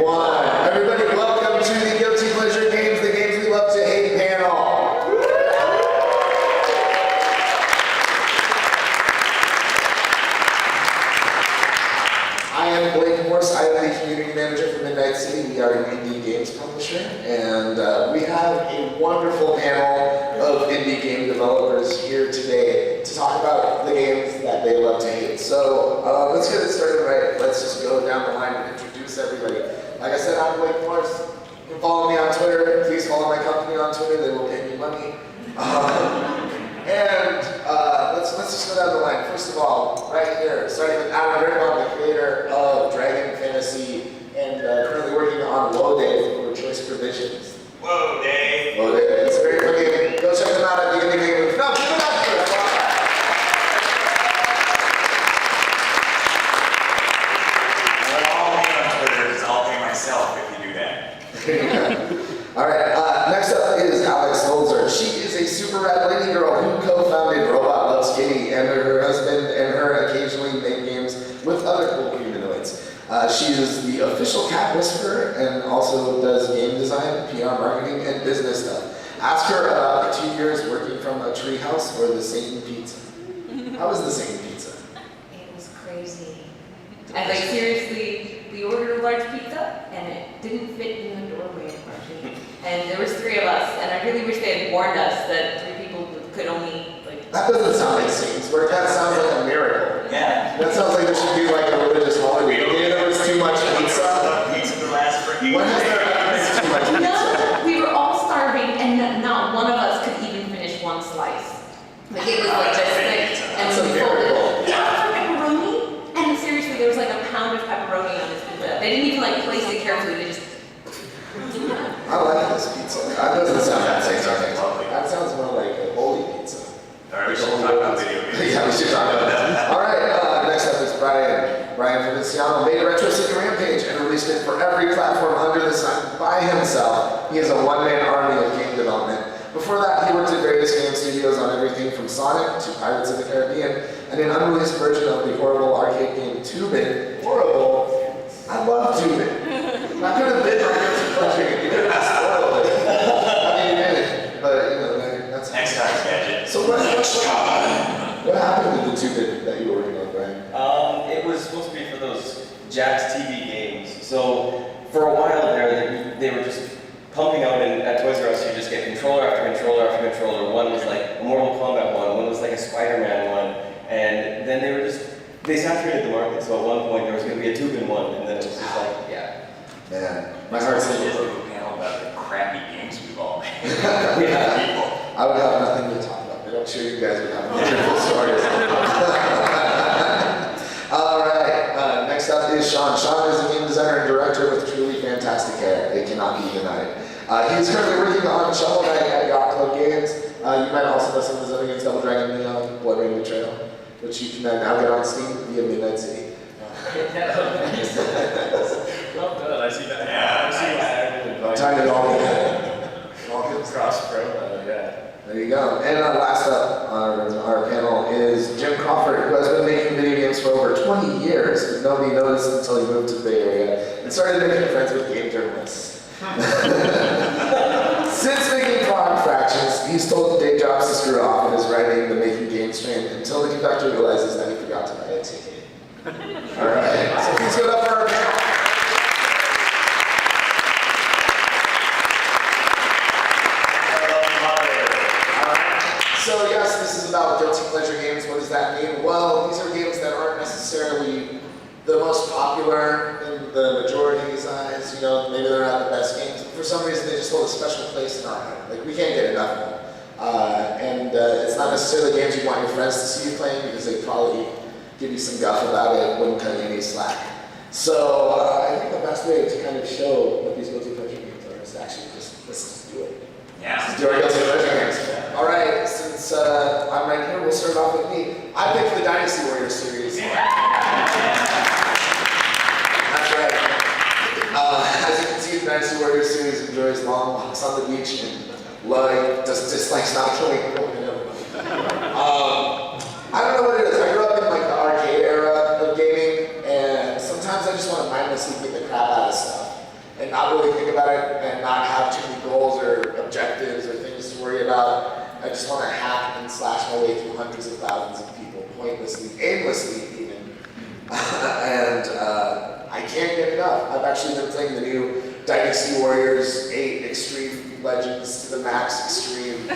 one. Everybody, welcome to the Guilty Pleasure Games, the games we love to hate panel. I am Blake Morse. I am the community manager for Midnight City. We are an indie games publisher, and we have a wonderful panel of indie game developers here today to talk about the games that they love to hate. So let's get it started right. Let's just go down the line and introduce everybody. Like I said, I'm Blake Morse. You can follow me on Twitter. Please follow my company on Twitter. They will pay me money. Let's just go down the line. First of all, right here, starting with Adam Rickon, the creator of Dragon Fantasy, and currently working on Woah Dave for Choice Provisions. Woah Dave. Woah Dave. It's a very funny game. Go check them out at the indie game booth. No, give it up for us. Follow me on Twitter because I'll pay myself if you do that. All right, next up is Alex Holzer. She is a super rad lady girl who co-founded Robot Loves Kitty, and her husband and her occasionally make games with other cool humanoids. She is the official cat whisperer and also does game design, PR marketing, and business stuff. Ask her about 2 years working from a treehouse or the Satan Pizza. How was the Satan Pizza? It was crazy. And like seriously, we ordered a large pizza and it didn't fit in the doorway, unfortunately. And there was 3 of us, and I really wish they had warned us that 3 people could only like. That doesn't sound like Satan's work. That sounds like a miracle. Yeah. That sounds like there should be like a religious holiday. There was too much pizza. Pizza to last for When has there been too much pizza? No, we were all starving, and not one of us could even finish 1 slice. Like it was like just thick, and That's a we folded it. miracle. Yeah, pepperoni. And seriously, there was like a pound of pepperoni on this pizza. They didn't even like place it carefully. They just. I like this pizza. That doesn't sound that exciting. That sounds more like a holy pizza. Alright, we should talk about video games. Yeah, we should talk about that. Alright, next up is Brian. Brian Provinciano made Retro City Rampage and released it for every platform under the sun by himself. He is a one-man army of game development. Before that, he worked at various game studios on everything from Sonic to Pirates of the Caribbean and an unreleased version of the horrible arcade game Tubin. Horrible. I love Tubin. I could have been my guilty pleasure. You could have spoiled it. I mean, you did it. But, you know, that's... Next time, Gadget. So what happened with the Tubin that you were working on, Brian? It was supposed to be for those Jack's TV games. So for a while there, they were just pumping out, and at Toys R Us you just get controller after controller after controller. One was like a Mortal Kombat one was like a Spider-Man one, and then they saturated the market. So at one point there was going to be a Tubin one, and then it was just like, yeah. Man, my heart's Just in do a panel about the crappy games we've all made. Yeah. I would have nothing to talk about, but I'm sure you guys would have wonderful stories. Alright, next up is Sean. Sean is a game designer and director with truly fantastic hair. It cannot be denied. He is currently working on Shovel Knight at Yacht Club Games. You might also know some of his other games, Double Dragon Neon, Blood Rain Betrayal, which you can now get on Steam via Midnight City. Well done, I see that. Yeah, I see that. Time it all Cross pro, yeah. There you go. And last up on our panel is Jim Crawford, who has been making video games for over 20 years, but nobody noticed until he moved to the Bay Area and started making friends with game journalists. Since making Frog Fractions, he's told day jobs to screw off and is writing the Making Games train until the conductor realizes that he forgot to buy a ticket. Alright, so please give it up for our panel. So yes, this is about guilty pleasure games. What does that mean? Well, these are games that aren't necessarily the most popular in the majority's eyes. You know, maybe they're not the best games, but for some reason they just hold a special place in our heart. Like, we can't get enough of them. It's not necessarily games you want your friends to see you playing because they probably give you some guff about it, wouldn't cut you any slack. So I think the best way to kind of show what these guilty pleasure games are is actually just let's do it. Yeah. Let's do our guilty pleasure games. All right, since I'm right here, we'll start off with me. I picked the Dynasty Warriors series. That's right. As you can see, the Dynasty Warriors series enjoys long walks on the beach and dislikes not killing everybody. I don't know what it is. I grew up in like the arcade era of gaming, and sometimes I just want to mindlessly beat the crap out of stuff. and not really think about it and not have too many goals or objectives or things to worry about. I just want to hack and slash my way through hundreds of thousands of people pointlessly, aimlessly even. And I can't get enough. I've actually been playing the new Dynasty Warriors 8 Extreme Legends to the Max Extreme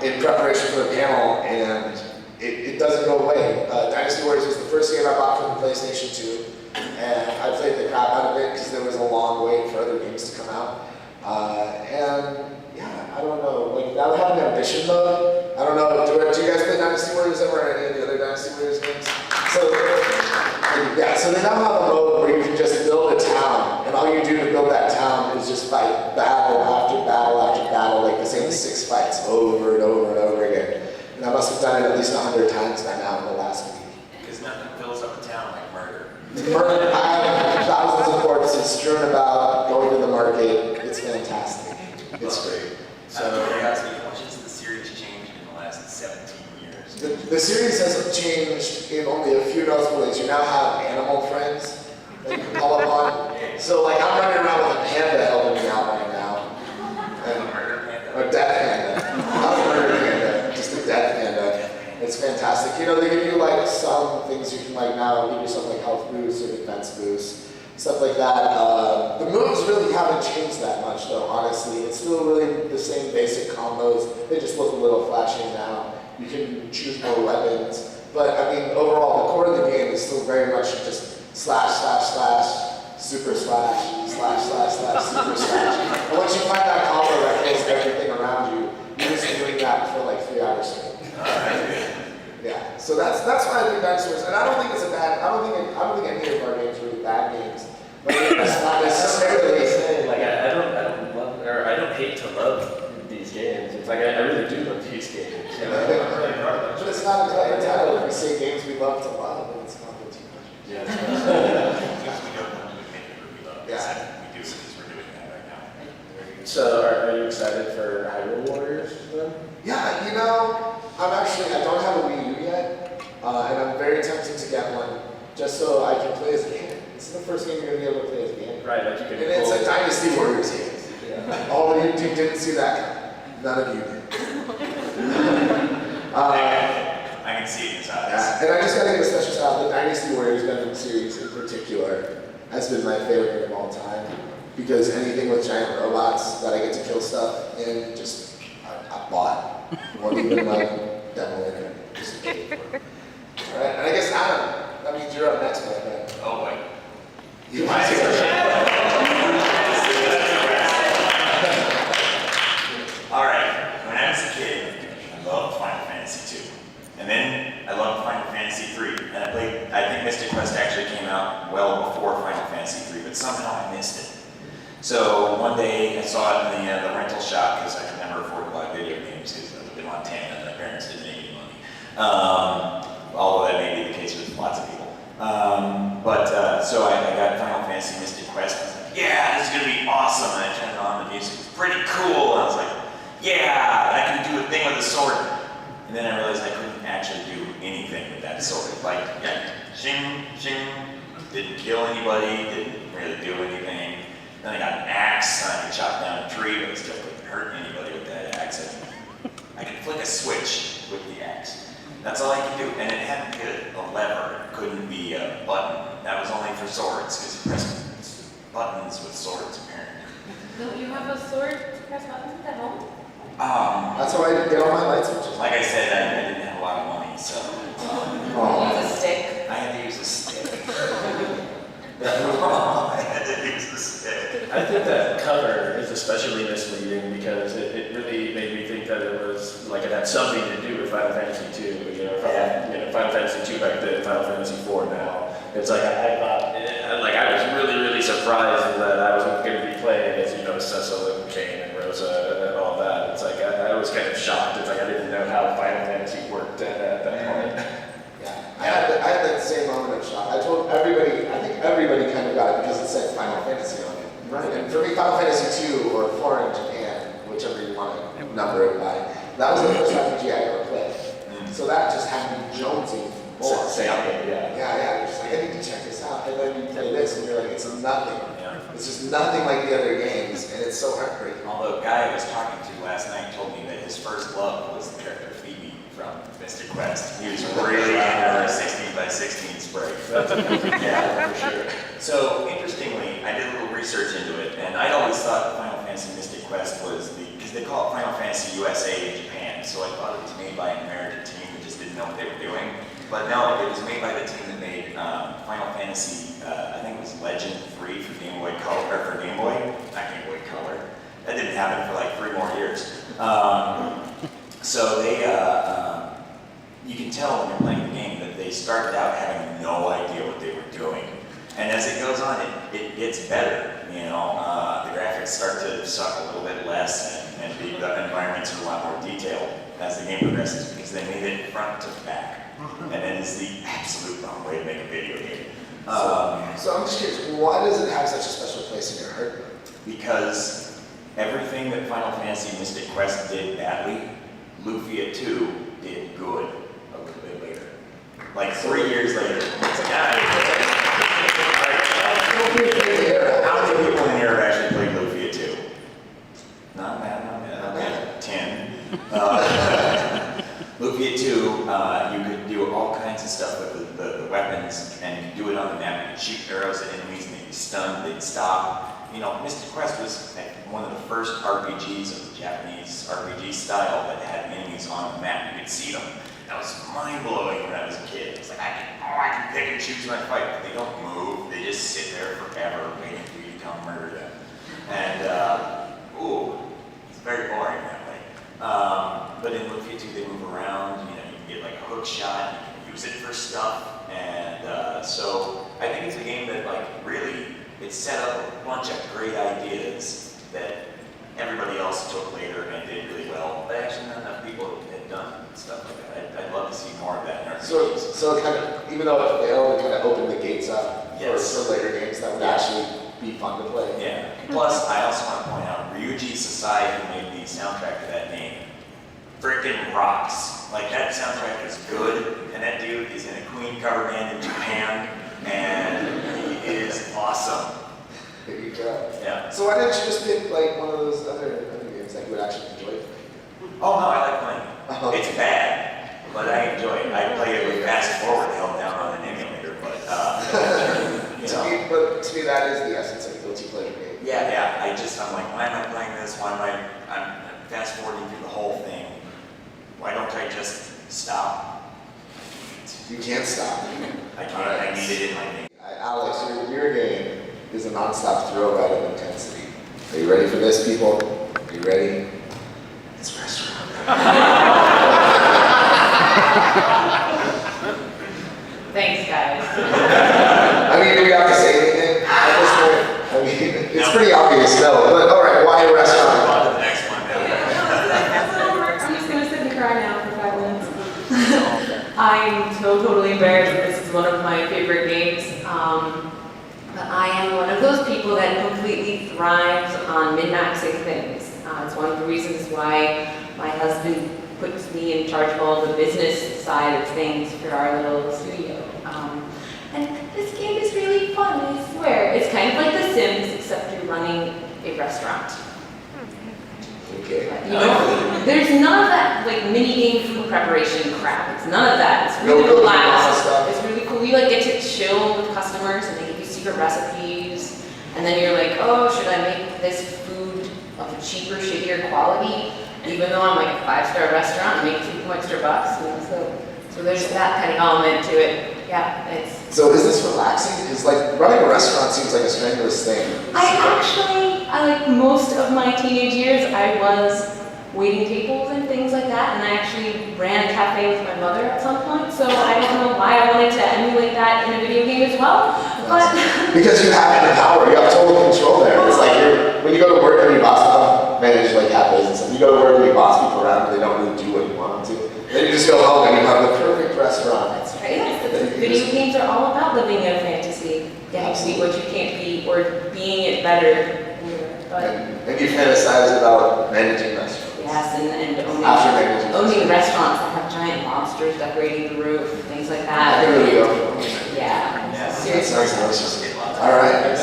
in preparation for the panel, and it doesn't go away. Dynasty Warriors was the first game I bought for the PlayStation 2, and I played the crap out of it because there was a long wait for other games to come out. And yeah, I don't know, like that would have an ambition mode. I don't know, do you guys play Dynasty Warriors ever or any of the other Dynasty Warriors games? So they now have a mode where you can just build a town, and all you do to build that town is just fight battle after battle after battle, like the same 6 fights over and over and over again. And I must have done it at least 100 times by now in the last week. Because nothing fills up a town like murder. I have thousands of corpses strewn about, going to the market. It's fantastic. It's great. So, curiosity, how much has the series changed in the last 17 years? The series has changed in only a few notable ways. You now have animal friends that you can call upon. So like I'm running around with a panda helping me out right now. A murder panda? A death panda. Not a murder panda, just a death panda. It's fantastic. You know, they give you like some things you can like now give yourself like health boosts or defense boosts, stuff like that. The moves really haven't changed that much though, honestly. It's still really the same basic combos. They just look a little flashy now. You can choose more weapons. But I mean, overall, the core of the game is still very much just slash, slash, slash, super slash, slash, slash, slash, super slash. And once you find that combo that kills everything around you, you're just doing that for like 3 hours straight. Yeah, so that's why I think Dinosaurs, and I don't think it's a bad, I don't think any of our games are really bad games. But it's not necessarily. Like I don't love, or I don't hate to love these games. It's like I really do love these games. You know? But it's not a clever title if we say games we love to love, and it's not too much. Yeah. Because we don't want to make it what we love. Yeah. We do it because we're doing that right now. So are you excited for Hyrule Warriors then? Yeah, you know, I don't have a Wii U yet, and I'm very tempted to get one, just so I can play as Ganon. This is the first game you're going to be able to play as Ganon. Right, like you can. And it's a Dynasty Warriors game. Yeah. All of you didn't see that. None of you did. I can see it in his eyes. Yeah, and I just got to give a special shout out. The Dynasty Warriors Venom series in particular has been my favorite of all time, because anything with giant robots that I get to kill stuff in, just I bought. Won't even like demo in it. Just paid for it. All right, and I guess Adam, that means you're up next, my friend. Oh, wait. You might say All right, when I was a kid, I loved Final Fantasy 2. And then I loved Final Fantasy 3. And I think Mystic Quest actually came out well before Final Fantasy 3, but somehow I missed it. So one day I saw it in the rental shop because I could never afford to buy video games because I lived in Montana and my parents didn't make any money. Although that may be the case with lots of people. So I got Final Fantasy Mystic Quest. I was like, yeah, this is going to be awesome. And I turned it on, the music was pretty cool. And I was like, yeah, I can do a thing with a sword. And then I realized I couldn't actually do anything with that sword. Like, yeah, shing, shing, didn't kill anybody, didn't really do anything. Then I got an axe, and I could chop down a tree, but it still couldn't hurt anybody with that axe. I could flick a switch with the axe. That's all I could do, and it had to be a lever. It couldn't be a button. That was only for swords, because you press buttons with swords, apparently. Don't you have a sword to press buttons at home? that's how I get all my light switches. Like I said, I didn't have a lot of money, so Use a stick. I had to use a stick. I had to use a stick. I think that cover is especially misleading because it really made me think that it was like it had something to do with Final Fantasy 2. Final Fantasy 2 back then, Final Fantasy 4 now. It's like I thought, I was really surprised that I was going to be playing as Cecil and Kane and Rosa and all that. It's like I was kind of shocked. It's like I didn't know how Final Fantasy worked at that point. Yeah, I had that same moment of shock. I told everybody, I think everybody kind of got it because it said Final Fantasy on it. Right. And for me, Final Fantasy 2 or 4 in Japan, whichever you want to number it by, that was the first RPG I ever played. So that just had me jonesing Same, yeah. Yeah, you're just like, I need to check this out, and then you play this, and you're like, it's nothing. Yeah. It's just nothing like the other games, and it's so heartbreaking. Although a guy I was talking to last night told me that his first love was the character Phoebe from Mystic Quest. He was really into her 16 by 16 spray. Yeah, for sure. So interestingly, I did a little research into it, and I'd always thought Final Fantasy Mystic Quest was because they call it Final Fantasy USA in Japan, so I thought it was made by an American team who just didn't know what they were doing. But no, it was made by the team that made Final Fantasy, I think it was Legend 3 for Game Boy Color, or for Game Boy, not Game Boy Color. That didn't happen for like 3 more years. So they, you can tell when you're playing the game that they started out having no idea what they were doing. And as it goes on, it gets better. You know, the graphics start to suck a little bit less, and the environments are a lot more detailed as the game progresses because they made it front to back. And that is the absolute wrong way to make a video game. So I'm just curious, why does it have such a special place in your heart? Because everything that Final Fantasy Mystic Quest did badly, Lufia 2 did good a little bit later. Like 3 years later. It's like, how many people in here have actually played Lufia 2? Not bad, not bad. Not bad. 10. Lufia 2, you could do all kinds of stuff with the weapons, and you could do it on the map. You could shoot arrows at enemies, and they'd be stunned, they'd stop. You know, Mystic Quest was one of the first RPGs of the Japanese RPG style that had enemies on the map. You could see them. That was mind-blowing when I was a kid. It's like, I can pick and choose my fight, but they don't move. They just sit there forever waiting for you to come murder them. And, it's very boring that way. But in Lufia 2, they move around. You know, you can get like a hook shot, you can use it for stuff. And so I think it's a game that like really, it set up a bunch of great ideas that everybody else took later and did really well. But actually not enough people had done stuff like that. I'd love to see more of that in our So it kind of, even though it failed, it kind of opened the gates up Yes. for later games that would actually be fun to play. Yeah. Plus, I also want to point out, Ryuji Sasai, who made the soundtrack to that game, freaking rocks. Like, that soundtrack is good, and that dude is in a Queen cover band in Japan, and he is awesome. There you go. Yeah. So why didn't you just pick like one of those other games that you would actually enjoy? Oh, no, I like playing it. It's bad, but I enjoy it. I play it with fast forward held down on an emulator, but, you know. But to me, that is the essence of a guilty pleasure game. Yeah. I'm like, why am I playing this? I'm fast forwarding through the whole thing. Why don't I just stop? You can't stop. I can't, I need it in my name. Alex, your game is a non-stop thrill ride of intensity. Are you ready for this, people? Are you ready? It's restaurant. Thanks, guys. I mean, do we have to say anything at this point? I mean, it's pretty obvious, though. But all right, why a restaurant? On to the next one, I'm just gonna sit and cry now for 5 minutes. I'm totally embarrassed that this is one of my favorite games. But I am one of those people that completely thrives on min-maxing things. It's one of the reasons why my husband puts me in charge of all the business side of things for our little studio. And this game is really fun, I swear. It's kind of like The Sims, except you're running a restaurant. Okay. You know, there's none of that like mini game food preparation crap. It's none of that. It's really No relaxed. stuff. It's really cool. You like get to chill with customers and they give you secret recipes. And then you're like, oh, should I make this food of a cheaper, shittier quality? Even though I'm like a 5-star restaurant and make a few extra bucks. You know, so there's that kind of element to it. Yeah, it's. So is this relaxing? Because like running a restaurant seems like a strenuous thing. I like most of my teenage years, I was waiting tables and things like that, and I actually ran a cafe with my mother at some point, so I don't know why I wanted to emulate that in a video game as well, but... Because you have the power, you have total control there. It's like when you go to work and your boss manage like cafes and stuff, you go to work and your boss people around and they don't really do what you want them to. Then you just go home and you have the perfect restaurant. That's right, yes, video games are all about living a fantasy, getting to be what you can't be, or being it better. And you fantasize about managing restaurants. Yes, and After managing owning restaurants that have giant lobsters decorating the roof, things things like I that. can really go. Yeah, Yeah, That seriously. sounds delicious. All right.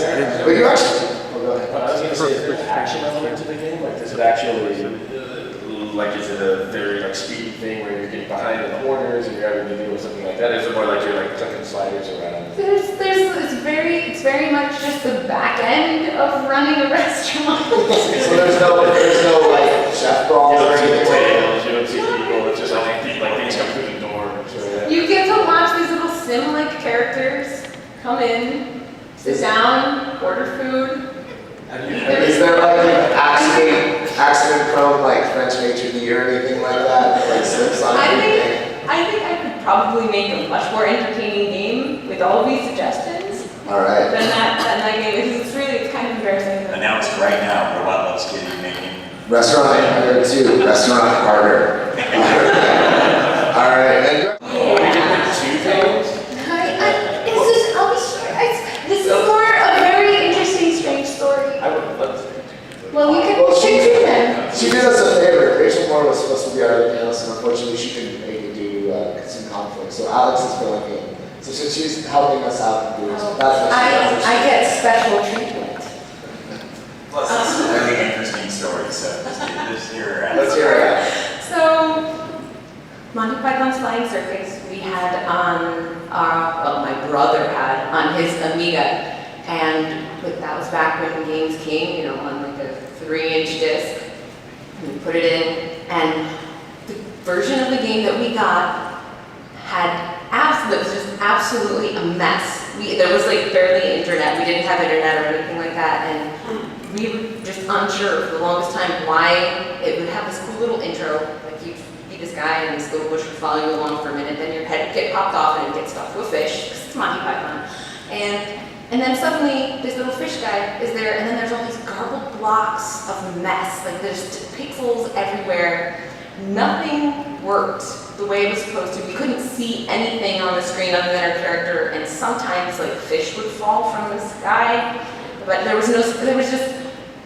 But you actually, oh, go ahead. But I was gonna say, is there an action element to the game? Like, does it actually, like, is it a very, like, speedy thing where you're getting behind in the corners and you're having to deal with something like that? Is it more like you're, like, clicking sliders around? It's very much just the back end of running a restaurant. So there's no like chef brawl You or don't see the anything? tables, you don't see people, it's just like, things come through the door. So, You get to watch these little sim-like characters come in, sit down, order food. Is there like an accident prone like French maitre d' or anything like that? Like slips on everything? I think I could probably make a much more entertaining game with all of these suggestions All right. than that game. It's kind of embarrassing. Announced right now, Robot Loves Kitty making. Restaurant harder too. Restaurant harder. All right. And Yeah. two things? This is more a very interesting, strange story. I would love to. Well, you can Well, pick two then. she did us a favor. Rachel Moore was supposed to be our panelist, and unfortunately she couldn't make it due to some conflict. So Alex is filling in. So since she's helping us out and doing that's what she does. I get special treatment. Plus, it's a really interesting story, so just hear her out. Let's hear it out. So, Monty Python's Flying Circus, we had on my brother had on his Amiga, and like that was back when games came, on like a 3-inch disc. And we put it in, and the version of the game that we got had it was just absolutely a mess. There was like barely internet. We didn't have internet or anything like that, and we were just unsure for the longest time why it would have this cool little intro, like you'd be this guy and this little bush would follow you along for a minute, then your head would get popped off and it'd get stuck to a fish, because it's Monty Python. And then suddenly this little fish guy is there, and then there's all these garbled blocks of mess, like there's just pixels everywhere. Nothing worked the way it was supposed to. We couldn't see anything on the screen other than our character, and sometimes like fish would fall from the sky. But there was just,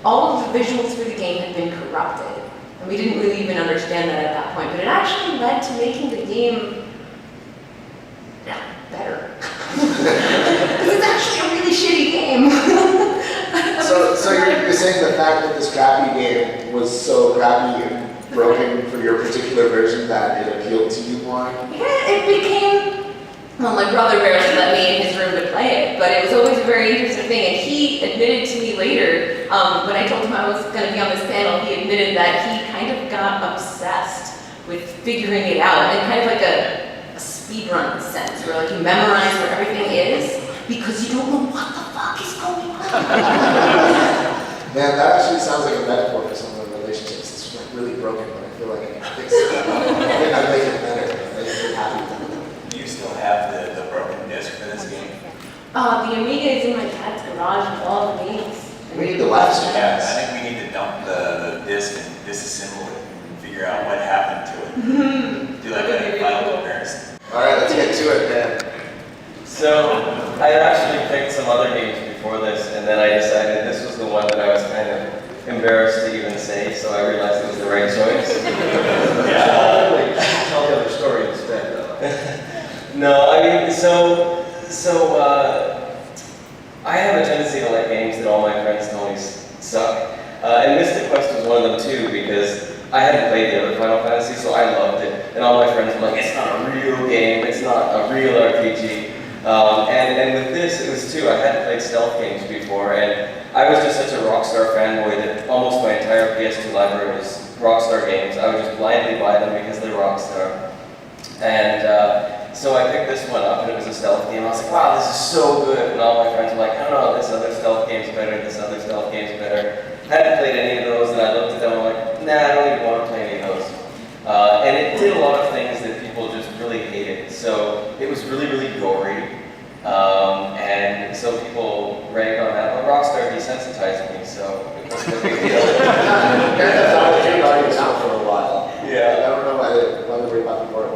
all of the visuals for the game had been corrupted. And we didn't really even understand that at that point. But it actually led to making the game better. Because it's actually a really shitty game. So you're saying the fact that this crappy game was so crappy and broken for your particular version that it appealed to you more? Yeah, it became, well, my brother barely let me in his room to play it, but it was always a very interesting thing. And he admitted to me later, when I told him I was going to be on this panel, he admitted that he kind of got obsessed with figuring it out, in kind of like a speedrun sense, where like you memorize where everything is, because you don't know what the fuck is going on. Man, that actually sounds like a metaphor for some of the relationships. It's like really broken, but I feel like I can fix it. I think I make it better. I make it happy. Do you still have the broken disc for this game? The Amiga is in my dad's garage with all the games. We need the live stream. Yeah, I think we need to dump the disc and disassemble it and figure out what happened to it. Do like a final comparison. All right, let's get to it, man. So, I had actually picked some other games before this, and then I decided this was the one that I was kind of embarrassed to even say, so I realized it was the right choice. Tell the other story instead, though. No, I mean, I have a tendency to like games that all my friends tell me suck. And Mystic Quest was one of them too, because I hadn't played the other Final Fantasy, so I loved it. And all my friends were like, it's not a real game, it's not a real RPG. And with this, it was too, I hadn't played stealth games before, and I was just such a Rockstar fanboy that almost my entire PS2 library was Rockstar games. I would just blindly buy them because they're Rockstar. And so I picked this one up, and it was a stealth game. I was like, wow, this is so good. And all my friends were like, no, this other stealth game's better, this other stealth game's better. Hadn't played any of those, and I looked at them and I'm like, nah, I don't even want to play any of those. And it did a lot of things that people just really hated. So it was really, really gory. And so people ragged on that, but Rockstar desensitized me, so it wasn't a big deal. Grand Theft Auto 2 already was out for a while. Yeah. I don't know why they worry about the board.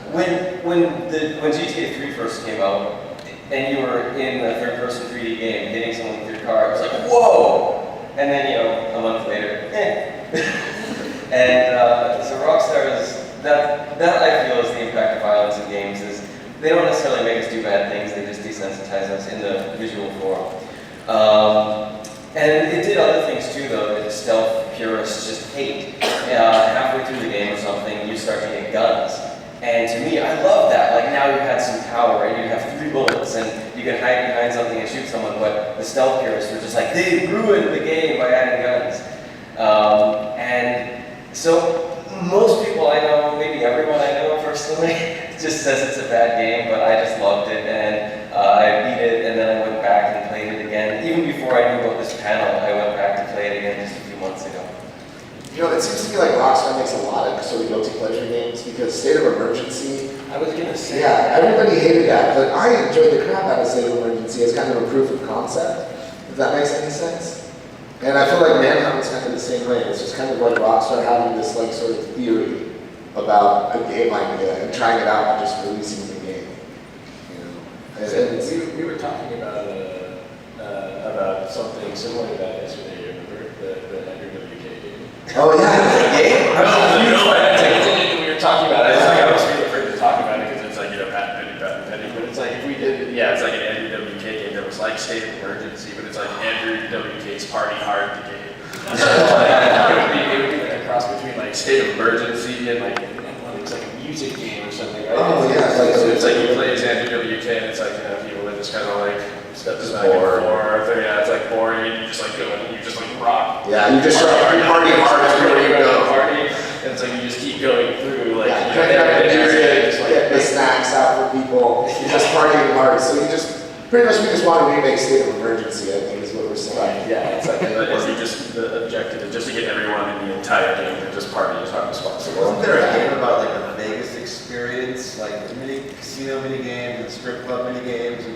When GTA 3 first came out, and you were in a third-person 3D game, hitting someone with your car, it was like, whoa! And then, a month later, And so Rockstar is, that I feel is the impact of violence in games, is they don't necessarily make us do bad things, they just desensitize us in the visual form. And it did other things too, though, that stealth purists just hate. Halfway through the game or something, you start to get guns. And to me, I love that. Like, now you had some power, and you have 3 bullets, and you can hide behind something and shoot someone, but the stealth purists were just like, they ruined the game by adding guns. And so, most people I know, maybe everyone I know personally, just says it's a bad game, but I just loved it, and I beat it, and then I went back and played it again. Even before I knew about this panel, I went back to play it again just a few months ago. You know, it seems to me like Rockstar makes a lot of sort of guilty pleasure games because State of Emergency. I was gonna say. Yeah, everybody hated that, but I enjoyed the crap out of State of Emergency as kind of a proof of concept, if that makes any sense. And I feel like Manhunt was kind of the same way. It's just kind of like Rockstar having this like sort of theory about a game idea and trying it out and just releasing the game. You know, and We were talking about something similar to that yesterday. Remember the Andrew WK game? oh yeah, Game? We were talking about it. It's like I was really afraid to talk about it because it's like, you know, patent pending. But it's like if we did, yeah, it's like an Andrew WK game that was like State of Emergency, but it's like Andrew WK's Party Hard the game. So it would be like a cross between like State of Emergency and like it's like a music game or something. Right? Oh, yeah, It's like you play as Andrew WK and it's like, you know, people that just kind of like step back and forth. Or, yeah, it's like boring and you just like go and you just like rock. yeah, you just start party hard everywhere you go. Party, and it's like you just keep going through, like, Yeah, you crank up the music, just like, get the snacks out for people. You're just partying hard, so you just pretty much we just want to remake State of Emergency. I think is what we're saying. right, yeah, it's like, the objective is just to get everyone in the entire game to just party as hard as possible. Wasn't there a game about like a Vegas experience, like casino mini games and strip club mini games and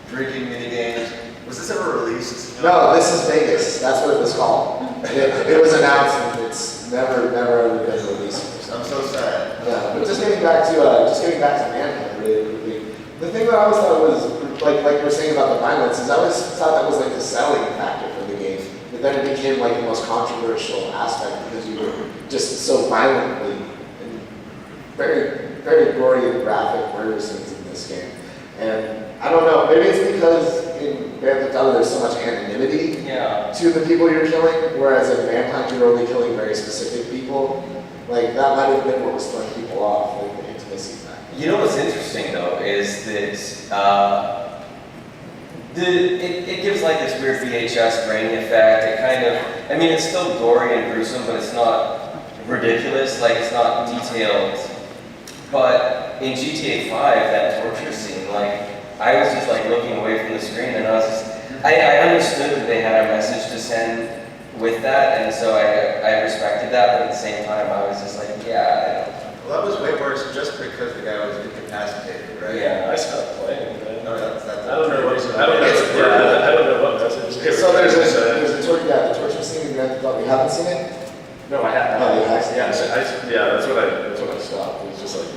drinking mini games? Was this ever released? No, this is Vegas. That's what it was called. It was announced, and it's never ever been released. I'm so sad. Yeah, but just getting back to Manhunt really quickly. The thing that I always thought was like we're saying about the violence is I always thought that was like the selling factor for the game. But then it became like the most controversial aspect because you were just so violently and very gory and graphic murder scenes in this game. And I don't know, maybe it's because in Grand Theft Auto there's so much anonymity to the people you're killing, whereas in Manhunt you're only killing very specific people. Like that might have been what was throwing people off, like the intimacy factor. You know what's interesting though is that it gives like this weird VHS grainy effect. It kind of, I mean, it's still gory and gruesome, but it's not ridiculous. Like it's not detailed. But in GTA 5, that torture scene, like I was just like looking away from the screen, and I was just, I understood that they had a message to send with that, and so I respected that. But at the same time, I was just like, yeah. Well, that was way worse just because the guy was incapacitated, right? Yeah. I stopped playing. No, that's I don't know what message. So there's a torture scene in Grand Theft Auto. You haven't seen it? No, I haven't. Oh, you have seen it? That's what I stopped. It was just like,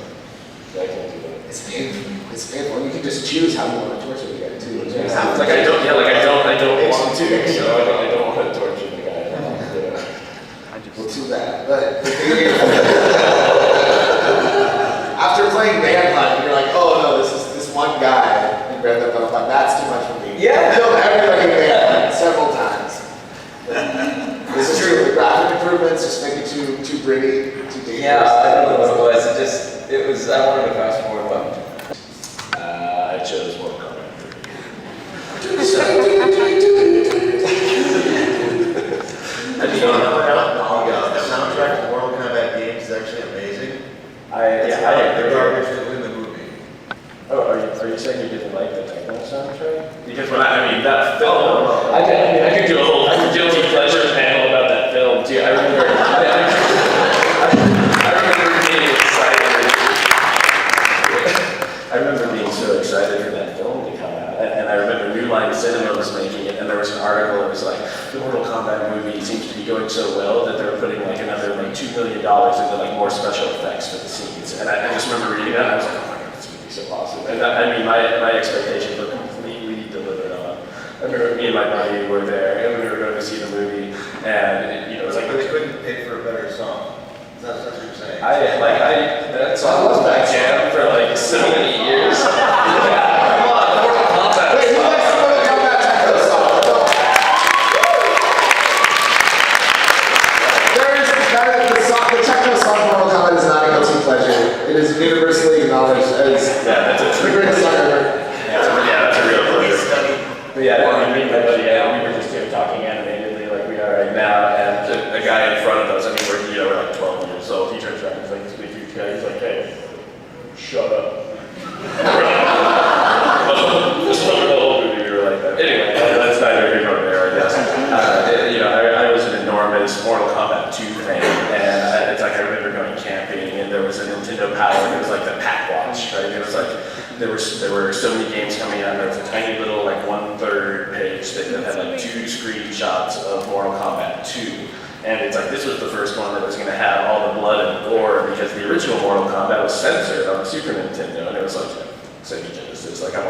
I can't do that. It's painful. It's painful. And you can just choose how you want to torture the guy too. It's like I don't want to, so I don't want to torture the guy. Well, too bad. But the thing is, after playing Manhunt, you're like, oh no, this one guy in Grand Theft Auto 5. That's too much for me. Yeah. I killed everybody in Manhunt several times. This is true. The graphic improvements just make it too gritty, too dangerous. Yeah, I don't know what it was. It was. I wanted to fast forward button. I chose Mortal Kombat 3. I just don't know how the soundtrack to Mortal Kombat games is actually amazing. I The agree. garbage that was in the movie. Oh, are you saying you didn't like the techno soundtrack? Because that film, Oh. I could do a whole guilty pleasure panel about that film too. I remember being excited. I remember being so excited for that film to come out, and I remember New Line Cinema was making it, and there was an article that was like, the Mortal Kombat movie seems to be going so well that they're putting like another like $2 million into like more special effects for the scenes, and I just remember reading that, and I was like, oh my god, this movie is so awesome. And my expectations were completely delivered on. I remember me and my buddy were there, and we were going to see the movie, and it was like, But they couldn't pay for a better song. That's what you're saying. that song was my jam for like so many years. And it's like, this was the first one that was going to have all the blood and gore, because the original Mortal Kombat was censored on the Super Nintendo, and it was like, Sega Genesis, like I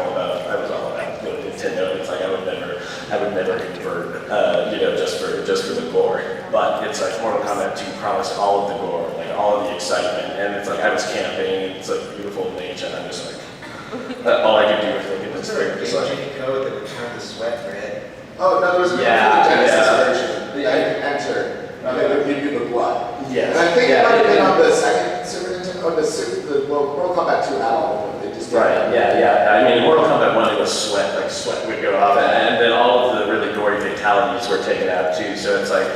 was all about Nintendo, and it's like I would never convert, just for the gore. But it's like Mortal Kombat 2 promised all of the gore, like all of the excitement, and it's like I was camping, and it's like beautiful nature, and I'm just like, all I could do was look at this thing, just like, Any code that would turn the sweat red? Oh, no, there was a Genesis version that you enter. They would give you the blood. yes. And I think it might have been on the second Super Nintendo, Mortal Kombat 2 had all of them. They just did Right, yeah. I mean, in Mortal Kombat 1, it was sweat would go off, and then all of the really gory fatalities were taken out too. So it's like,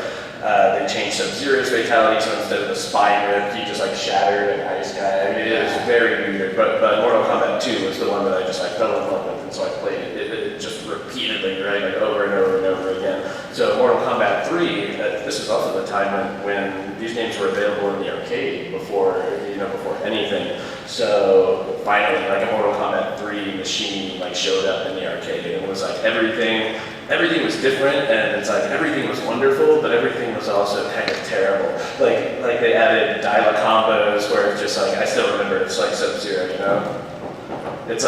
they changed Sub-Zero's fatality, so instead of the spine rip, he just like shattered an ice guy. I mean, it was very weird, but Mortal Kombat 2 was the one that I just like fell in love with, and so I played it just repeatedly, right, like over and over and over again. So Mortal Kombat 3, this is also the time when these games were available in the arcade before anything. So finally, like a Mortal Kombat 3 machine like showed up in the arcade, and it was like everything was different, and it's like everything was wonderful, but everything was also kind of terrible. Like they added dial combos where it's just like, I still remember it's like Sub-Zero, you know? It's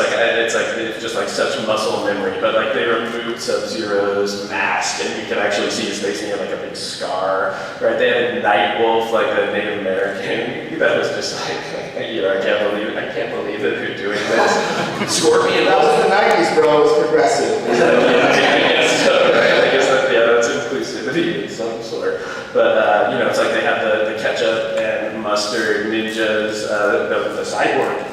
just like such muscle memory, but like they removed Sub-Zero's mask, and you could actually see his face, and he had like a big scar, right? They added Nightwolf, like the Native American. That was just like, I can't believe that they're doing this. Scorpion. That was the 90s, bro. It was progressive. I guess so, right? I guess that's inclusivity of some sort. But it's like they have the ketchup and mustard ninjas, the cyborg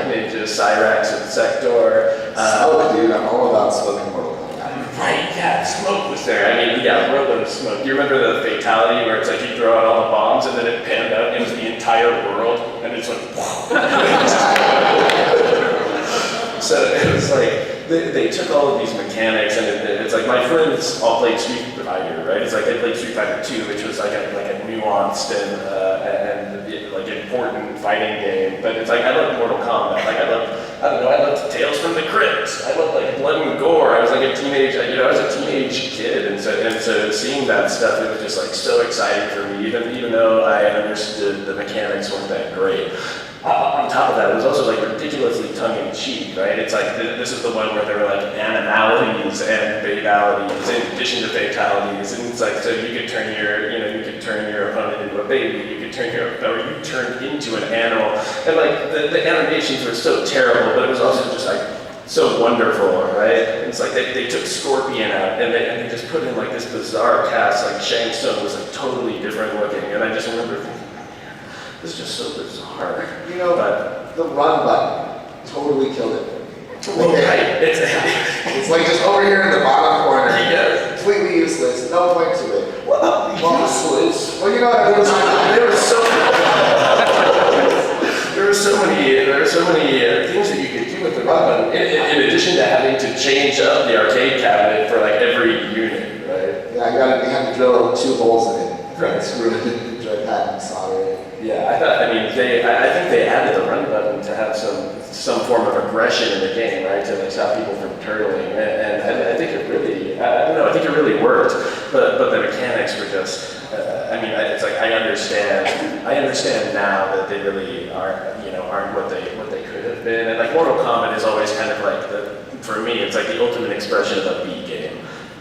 ninjas, Cyrax and Sector. Smoke, dude. I'm all about smoking Mortal Kombat. Right, yeah, smoke was there. I mean, yeah, Robo smoke. Do you remember the fatality where it's like you throw out all the bombs and then it panned out and it was the entire world, and it's like, so it was like, they took all of these mechanics, and it's like my friends all played Street Fighter, right? It's like they played Street Fighter 2, which was like a nuanced and like important fighting game. But it's like I loved Mortal Kombat. Like I loved Tales from the Crypt. I loved like blood and gore. I was like a teenage, I was a teenage kid, and so seeing that stuff, it was just like so exciting for me, even though I understood the mechanics weren't that great. On top of that, it was also like ridiculously tongue-in-cheek, right? It's like, this is the one where there were like animalities and fatalities in addition to fatalities, and it's like, so you could turn your opponent into a baby, you turned into an animal, and like the animations were so terrible, but it was also just like so wonderful, right? It's like they took Scorpion out and they just put in like this bizarre cast, like Shang Tsung was like totally different looking, and I just remember thinking, this is just so bizarre. But the run button totally killed it. Right. It's like just over here in the bottom corner. Yes. Completely useless. No point to it. Well, useless. Well, There were so many things that you could do with the run button. In addition to having to change up the arcade cabinet for like every unit, right? Yeah, you had to drill 2 holes in it. Right. Screw it in the joypad and solder it. Yeah, I think they added the run button to have some form of aggression in the game, right? To like stop people from turtling, and I think it really, I think it really worked. But the mechanics were just, it's like I understand now that they really aren't what they could have been. And like Mortal Kombat is always kind of like for me, it's like the ultimate expression of a beat game.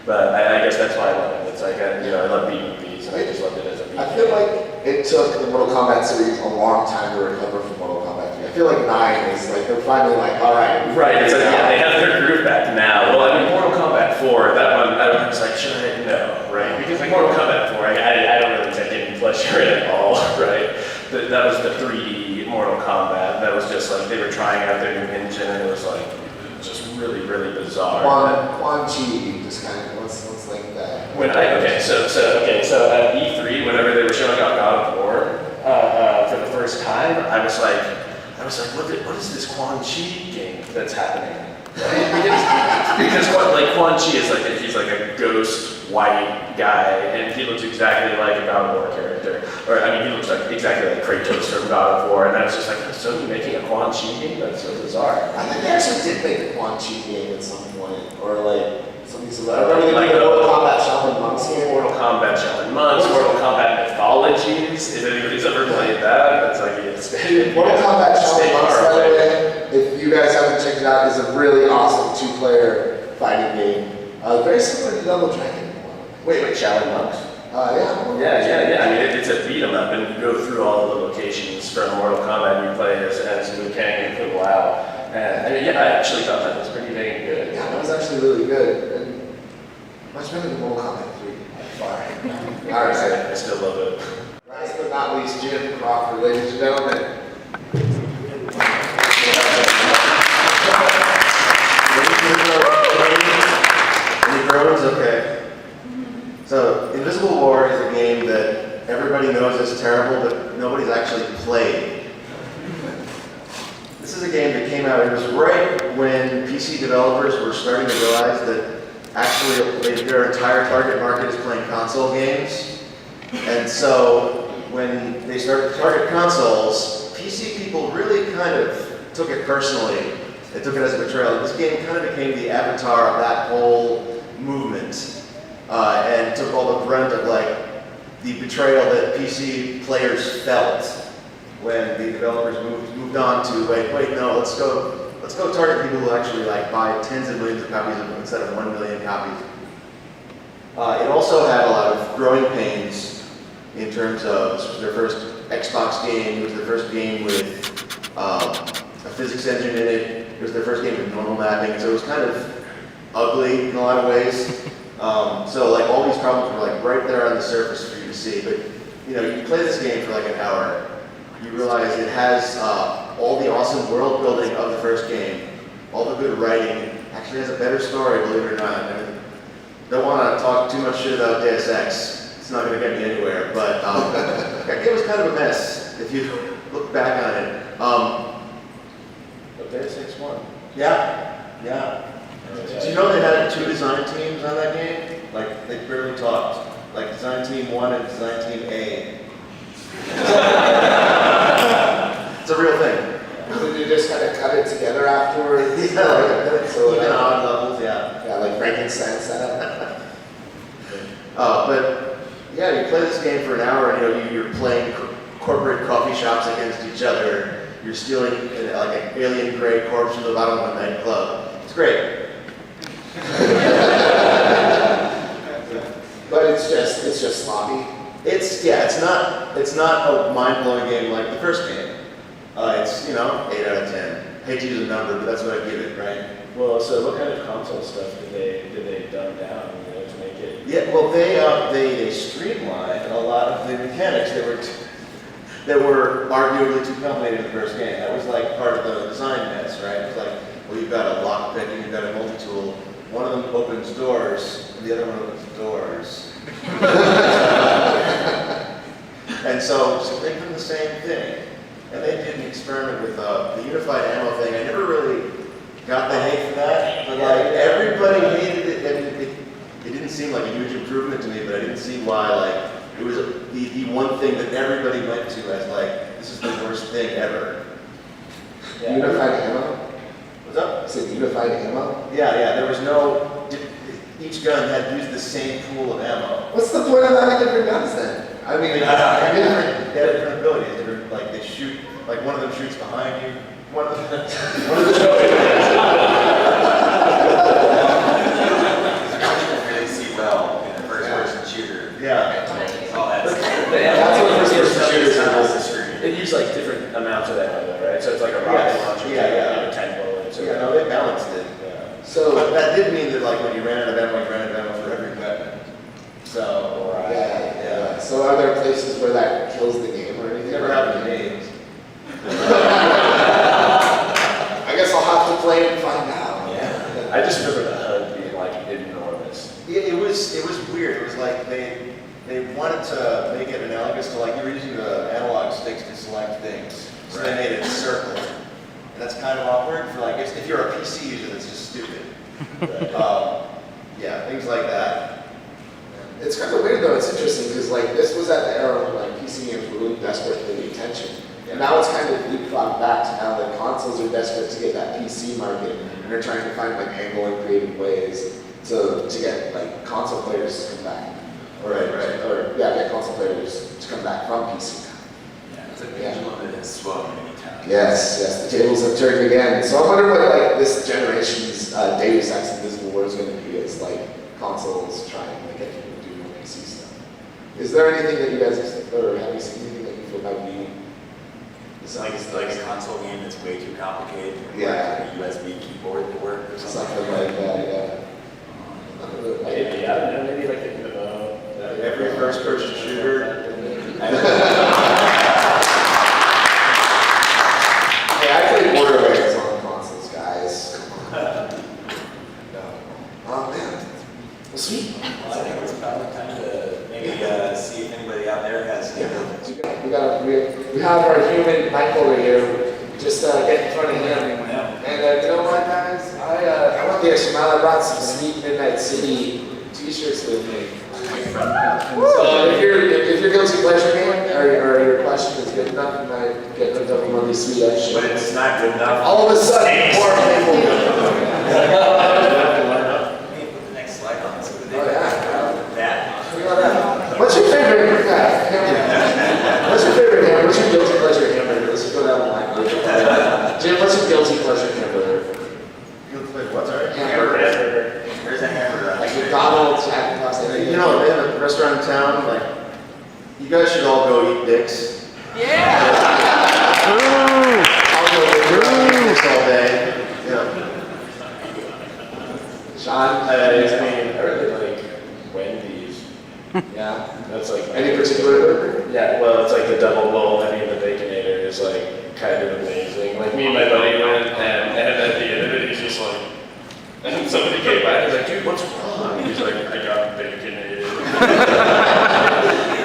But I guess that's why I love it. It's like I love beating beats, and I just loved it as a beat game. I feel like it took the Mortal Kombat series a long time to recover from Mortal Kombat 3. I feel like 9 is like, they're finally like, all right. Right, it's like, yeah, they have their groove back now. Well, I mean, Mortal Kombat 4, that one, I was like, should I? No, right? Because like Mortal Kombat 4, I don't really take any pleasure in it at all, right? That was the 3D Mortal Kombat. That was just like, they were trying out their new engine, and it was like, just really, really bizarre. Quan Chi, just kind of, let's link that. So at E3, whenever they were showing off God of War for the first time, I was like, what is this Quan Chi game that's happening? Right? Because Quan Chi is like he's like a ghost white guy, and he looks exactly like a God of War character. He looks like exactly like Kratos from God of War, and I was just like, is Sony making a Quan Chi game? That's so bizarre. I think they actually did make a Quan Chi game at some point, or like something similar. I remember they made a Mortal Kombat Shaolin Monks game. Mortal Kombat Shaolin Monks, Mortal Enemies, if anybody's ever played that, that's like it's. Mortal Kombat Shaolin Stay Monks, far by the away. way, if you guys haven't checked it out, is a really awesome two-player fighting game. Very similar to Double Dragon. Wait, Shaolin Monks? Yeah. Yeah. I mean, it's a beat 'em up, and you go through all the locations from Mortal Kombat. You play as Liu Kang and Kung Lao. And I mean, yeah, I actually thought that was pretty dang good. Yeah, that was actually really good. And much better than Mortal Kombat 3 by far. All right. I still love it. Last but not least, Jim Crawford, ladies and gentlemen. Any groans? Okay. So, Invisible War is a game that everybody knows is terrible, but nobody's actually played. This is a game that came out, it was right when PC developers were starting to realize that actually their entire target market is playing console games. And so, when they started to target consoles, PC people really kind of took it personally. They took it as a betrayal. This game kind of became the avatar of that whole movement. And took all the brunt of like the betrayal that PC players felt when the developers moved on to wait no, let's go target people who actually like buy tens of millions of copies of them instead of 1 million copies. It also had a lot of growing pains in terms of this was their first Xbox game. It was their first game with a physics engine in it. It was their first game with normal mapping, so it was kind of ugly in a lot of ways. So like all these problems were like right there on the surface for you to see, but you know, you play this game for like an hour, you realize it has all the awesome world building of the first game, all the good writing, actually has a better story, believe it or not. I mean, don't want to talk too much shit about Deus Ex, it's not going to get me anywhere, but that game was kind of a mess if you look back on it. But Deus Ex won. Yeah. Did you know they had 2 design teams on that game? Like, they barely talked. Like, design team 1 and design team A. It's a real thing. Did you just kind of cut it together afterwards? Yeah, like, So, even odd levels, yeah. yeah, like Frankenstein setup. But, yeah, you play this game for an hour and, you know, you're playing corporate coffee shops against each other. You're stealing, like, an alien-grade corpse from the bottom of a nightclub. It's great. But it's just sloppy. It's not a mind-blowing game like the first game. It's, you know, 8 out of 10. Hate to use a number, but that's what I give it, right? Well, so what kind of console stuff did they dumb down, you know, to make it? Yeah, well, they streamlined a lot of the mechanics that were arguably too complicated in the first game. That was like part of the design mess, right? It was like, well, you've got a lockpick and you've got a multi-tool. One of them opens doors, and the other one opens doors. And so just make them the same thing. And they did an experiment with the unified ammo thing. I never really got the hate for that, but like everybody hated it. I mean, it didn't seem like a huge improvement to me, but I didn't see why. Like it was the one thing that everybody went to as like this is the worst thing ever. Yeah. Unified ammo? What's up? Is it unified ammo? Yeah. There was no. Each gun had used the same pool of ammo. What's the point of having different guns then? I mean, They had different abilities. Different, like they shoot. Like one of them shoots behind you. One of them. Really see well in a first-person shooter. Yeah. All that stuff. That's what first-person shooters are. It used like different amounts of ammo, though, right? So it's like a rocket launcher, Yeah. 10 bullets. So yeah, no, they balanced it. Yeah. So, But that did mean that like when you ran out of ammo, you ran out of ammo for every weapon. So yeah. So are there places where that kills the game or anything? it never happened to me. I guess I'll have to play and find out. Yeah. I just remember the HUD being like enormous. Yeah, it was weird. It was like they wanted to make it analogous to like you were using the analog sticks to select things. So they made it a circle. And that's kind of awkward for like if you're a PC user, that's just stupid. Yeah, things like that. It's kind of weird though, it's interesting because like this was at the era when like PC games were really desperate for the attention. And now it's kind of leapfrogged back to now that consoles are desperate to get that PC market and they're trying to find like angle and creative ways to get like console players to come back. Or get console players to come back from PC. Yeah, it's a pendulum that has swung many times. Yes, the tables have turned again. So I wonder what like this generation's Deus Ex Invisible War is going to be as like consoles try and like get people to do more PC stuff. Is there anything that you guys or have you seen anything that you feel might be? It's like a console game that's way too complicated for Yeah. a USB keyboard to work or something. Something like that, yeah. Maybe, I don't know, maybe like thinking about Every first-person shooter. Hey, I played Borderlands on consoles, guys. Come on. No. Oh man. Well, sweet. Well, I think it's probably time to maybe see if anybody out there has. We have our human Michael right here. Just get in front of him. And you know what, guys? I went the extra mile. I brought some sweet Midnight City t-shirts with me. So if your guilty pleasure game or your question is good enough, you might get hooked up on one of these sweet extras. But if it's not good enough. All of a sudden, more people. Hey, put the next slide on so that they Oh yeah. that. What's your favorite hamburger? What's your favorite hamburger? What's your guilty pleasure hamburger? Let's just go down the line. Jim, what's your guilty pleasure hamburger? Guilty pleasure, what's our Hamburger. There's a hamburger on Like there. McDonald's, Jack in the Box. You know, they have a restaurant in town, like, you guys should all go eat dicks. Yeah. I'll go eat dicks all day. Yeah. Sean? I really like Wendy's. Yeah. That's like Any particular burger? Yeah, well, it's like the double bowl. I mean, the Baconator is like kind of amazing. Like me and my buddy went, and at the end of it, he's just like, and somebody came by and he's like, dude, what's wrong? He's like, I got Baconated.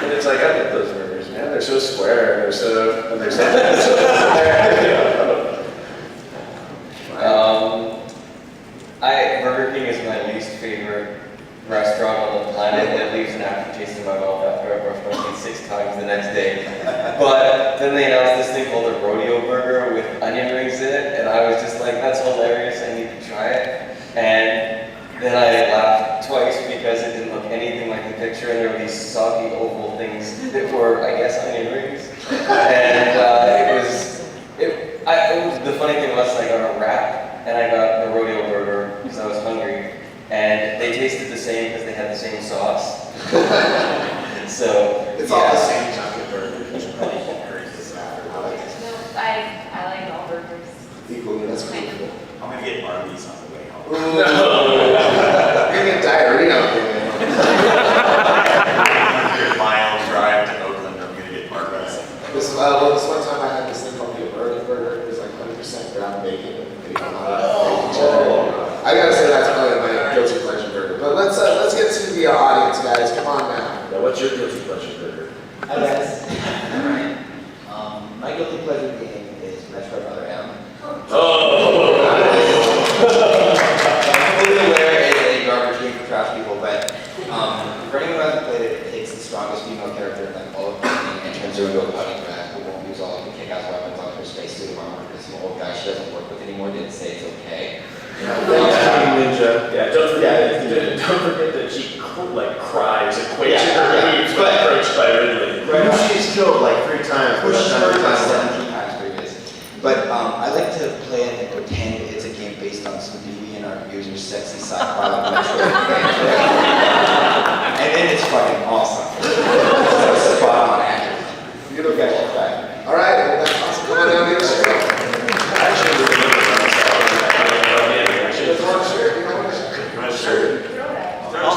And it's like, I like those burgers, man. They're so square and they're so Burger King is my least favorite restaurant on the planet. It leaves an aftertaste in my mouth after I brush my teeth 6 times the next day. But then they announced this thing called a rodeo burger with onion rings in it, and I was just like, that's hilarious, I need to try it. And then I laughed twice because it didn't look anything like the picture, and there were these soggy oval things that were, I guess, onion rings. And the funny thing was, I got a wrap, and I got the rodeo burger because I was hungry. And they tasted the same because they had the same sauce. So It's yeah. all the same chocolate burger. It's probably hilarious. I like it. No, I like all burgers. Equally, that's cool. I'm gonna get Arby's on the way home. You're gonna get diarrhea. 100-mile drive to Oakland, I'm gonna get Arby's. This one time I had this thing called the American burger. It was like 100% ground bacon and bacon on it. I gotta say that's probably my guilty pleasure burger. But let's get to the audience, guys. Come on now. Now, what's your guilty pleasure burger? Hi guys. Alright. My guilty pleasure game is Metro Brother M. Oh! I'm fully aware it's a garbage game for trash people, but for anyone who hasn't played it, it takes the strongest female character in like all of gaming and turns her into a cutting rat who won't use all of the kick-ass weapons on her spacesuit armor because some old guy she doesn't work with anymore didn't say it's okay. Ninja. Yeah, don't forget that she like cries and quakes in her boots when approached by Ridley. Right, she's killed like 3 times. Which but is that's not the time. 17 times previous. But I like to play it and pretend it's a game based on some beauty and our users' sexy sci-fi like Metro. And then it's fucking awesome. So spot on accurate. Beautiful. Okay, All right, well, that's awesome. Come on down here. Actually, There's one shirt. You know what? You want a shirt? Throw All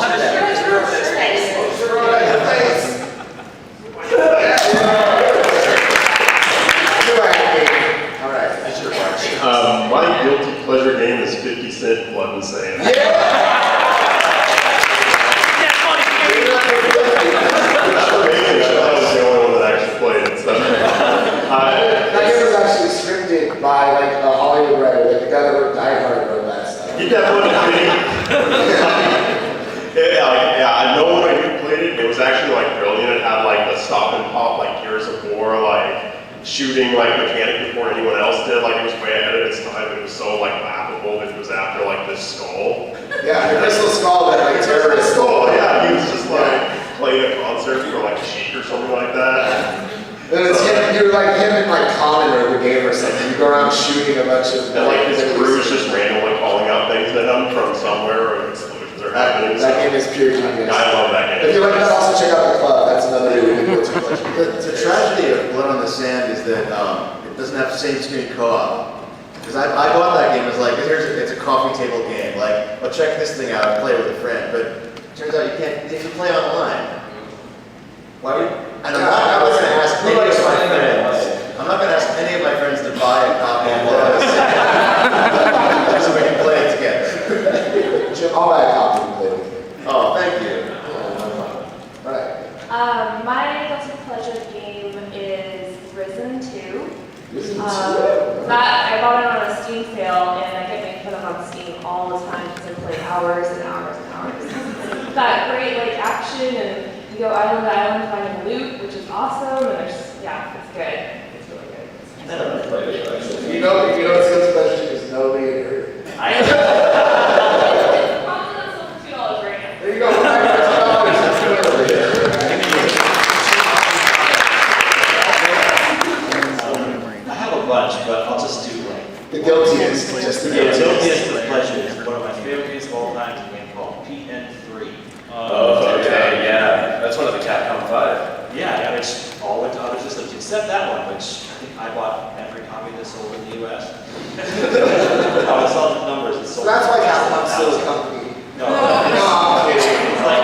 right. My guilty pleasure game is 50 Cent Blood and Sand. I was the only one that actually played it, so. That game was actually scripted by like a Hollywood writer, like the guy that wrote Die Hard wrote that stuff. He definitely yeah, I know when you played it, it was actually like brilliant. It had like the stop and pop, like Gears of War, like shooting like mechanic before anyone else did. Like it was way ahead of its time. It was so like laughable that it was after like this skull. Yeah, the crystal skull that like terrorists Oh stole. yeah, he was just like played him in like common or the game or something. You go around shooting a bunch of. And like his crew is just randomly calling out things at him from somewhere, or explosions are happening. That game is pure genius. I love that game. If you like that, also check out the club. That's another really good pleasure. The tragedy of Blood on the Sand is that it doesn't have same screen co-op. Because I bought that game as like, it's a coffee table game. Like, oh, check this thing out and play with a friend. But it turns out you can play online. Why would? And I'm not going to ask any of my friends. I'm not going to ask any of my friends to buy a copy of Blood on the Sand so we can play it together. Jim, I'll buy a copy and play with you. Oh, thank you. All right. My guilty pleasure game is Risen 2. Risen 2. That I bought it on a Steam sale, and I get made fun of on Steam all the time because I play hours and hours and hours. It's got great like action, and you go island to island finding loot, which is awesome. And there's it's good. It's really good. You know what's guilty pleasure is nobody had heard. There you go. I have a bunch, but I'll just do like The guiltiest, just the guiltiest. guiltiest of pleasures. One of my favorite games of all time is a game called PN3. Oh, okay, yeah. That's one of the Capcom 5. Yeah, which all went to other systems except that one, which I think I bought every copy that's sold in the US. I saw the numbers. It's So sold. that's why Capcom's still a company. No, I'm kidding. it's like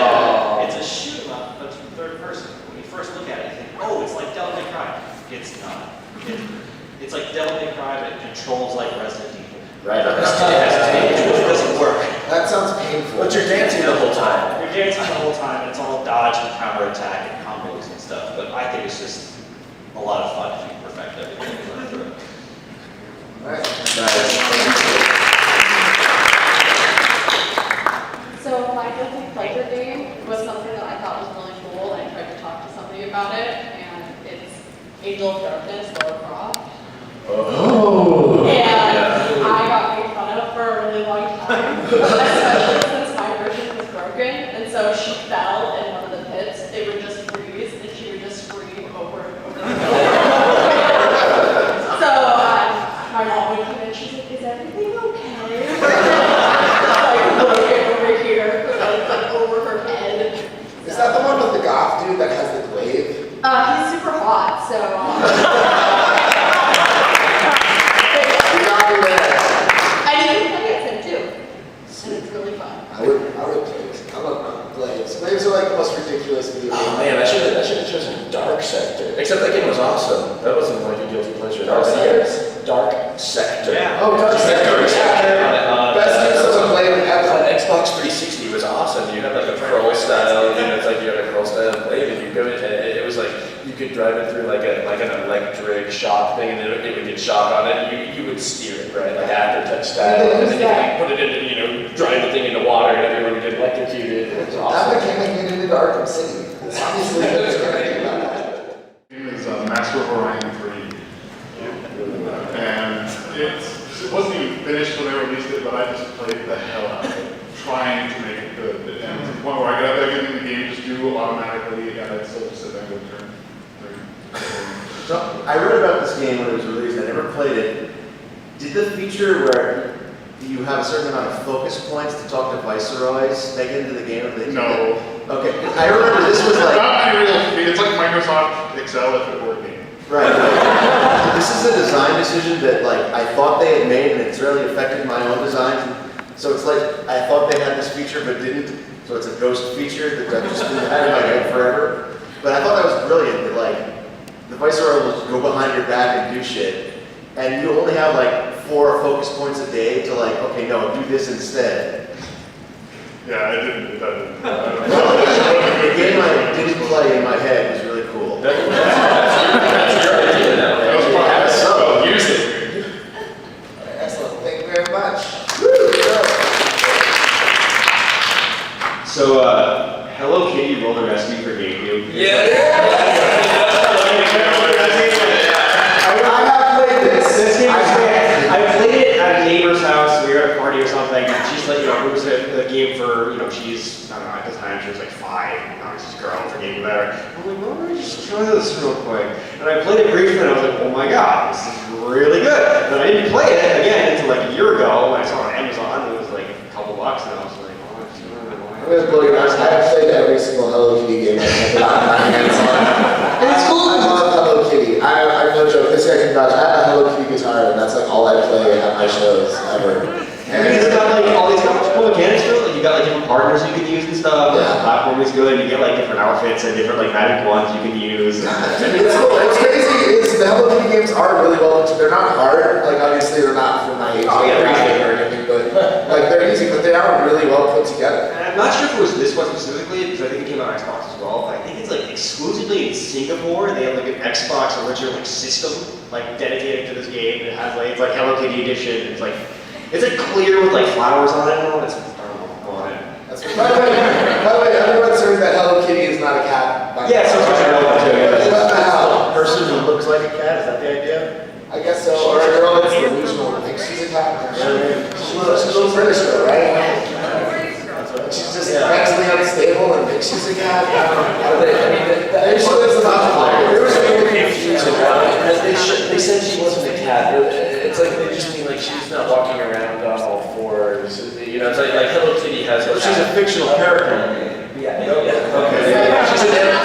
it's a shoot 'em up, but from third person. When you first look at it, you think, oh, it's like Devil May Cry. It's not. It's like Devil May Cry, but it controls like Resident Evil. Right. It doesn't work. That sounds painful. But you're dancing the whole time. You're dancing the whole time, and it's all dodge and counter attack and combos and stuff. But I think it's just a lot of fun if you perfect everything you run through it. All right. So my guilty pleasure game was something that I thought was really cool, and I tried to talk to somebody about it, and it's Angel of Darkness, Lara Croft. Oh. And I got made fun of for a really long time, especially since my version was broken, and so she fell in one of the pits, it would just freeze, and she would just scream over and over again. So my mom would come in, she's like, is everything okay? Like, broken over here, like over her head. Is that the one with the goth dude that has the glaive? He's super hot, so. You got me there. And you can play against him too. And it's really fun. I would play it. I love glaives. Glaives are like the most ridiculous video game. Oh man, I should have chosen Dark Sector. Except that game was awesome. That wasn't like a guilty pleasure. Dark Sector? Dark Sector. Yeah. Oh, Dark Sector. Best use of a glaive ever. On Xbox 360 was awesome. You had like a pro style, it's like you had a pro style blade, and you go in, and it was like you could drive it through like an electric shock thing, and it would get shock on it. And you would steer it right, like aftertouch style, and then you could put it into drive the thing into water, and everyone would get electrocuted. It was That awesome. became like into Arkham City. It's obviously good to think about that. Game is Master of Orion 3. And it wasn't even finished when they released it, but I just played the hell out of it, trying to make it good. And to the point where I got everything in the game just do automatically, and I'd still just sit there and go turn. So I read about this game when it was released. I never played it. Did the feature where you have a certain amount of focus points to talk to viceroys make it into the game? Or No. Okay. I remember this was like. Not Unreal. It's like Microsoft Excel if it were a game. Right. This is a design decision that like I thought they had made, and it's really affected my own designs. So it's like I thought they had this feature but didn't. So it's a ghost feature that I've just been had in my head forever. But I thought that was brilliant. That like the viceroy will go behind your back and do shit, and you only have like 4 focus points a day to like, okay, no, do this instead. Yeah, I didn't. The game I didn't play in my head was really cool. That's your idea now. That was fun. So use it. All right, excellent. Thank you very much. So, Hello Kitty Roller Rescue for GameCube. I have played this. This game is great. I played it at a neighbor's house. We were at a party or something. And she's like, it was the game for, she's, I don't know, I time. She was like 5, and now she's a girl for getting better. I'm like, well, let me just try this real quick. And I played it briefly, and I was like, oh my god, this is really good. And I didn't play it again until like a year ago when I saw it on Amazon. It was like a couple bucks, and I was like, oh, it's I'm gonna blow your minds. I have played every single Hello Kitty game I've ever gotten my hands on. And it's cool. I love Hello Kitty. I'm no joke. This guy can vouch. I have a Hello Kitty guitar, and that's like all I play at my shows ever. And it's got like all these cool mechanics to it. Like you got like different partners you can use and stuff. Yeah. The platform is good. You get like different outfits and different like magic wands you can use. It's cool. What's crazy is the Hello Kitty games are really well put. They're not hard. Like obviously they're not for my age they're easy or anything, but like they're easy. But they are really well put together. And I'm not sure if it was this one specifically because I think it came out on Xbox as well. But I think it's like exclusively in Singapore. They have like an Xbox original like system like dedicated to this game. It has like it's like Hello Kitty edition. It's like clear with like flowers on it. I don't know. It's I don't know on it. That's by the way, everyone's heard that Hello Kitty is not a cat. Yeah, so it's a robot too. What the hell? A person who looks like a cat, is that the idea? I guess so. Or a girl that's delusional and thinks she's a cat. She's a little British girl, right? She's just mentally unstable and thinks she's a cat. Maybe she lives in the There was a little confusion, because they said she wasn't a cat. It's like they just mean like she's not walking around on all fours. You know, it's like Hello Kitty has. Well, she's a fictional character. Yeah. Okay. She's an